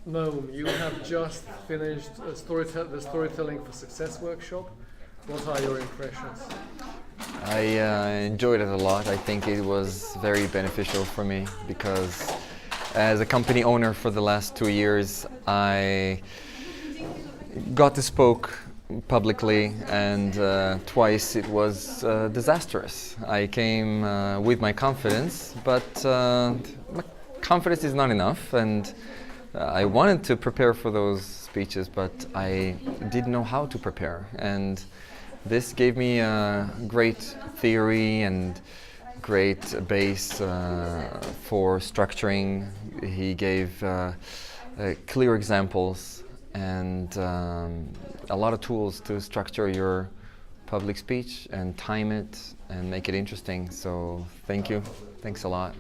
Noam, you have just finished the Storytelling for Success workshop. What are your impressions? I enjoyed it a lot. I think it was very beneficial for me because as a company owner for the last 2 years, I got to spoke publicly, and twice it was disastrous. I came with my confidence, but my confidence is not enough, and I wanted to prepare for those speeches, but I didn't know how to prepare. And this gave me a great theory and great base for structuring. He gave clear examples and a lot of tools to structure your public speech and time it and make it interesting. So thank you. Thanks a lot.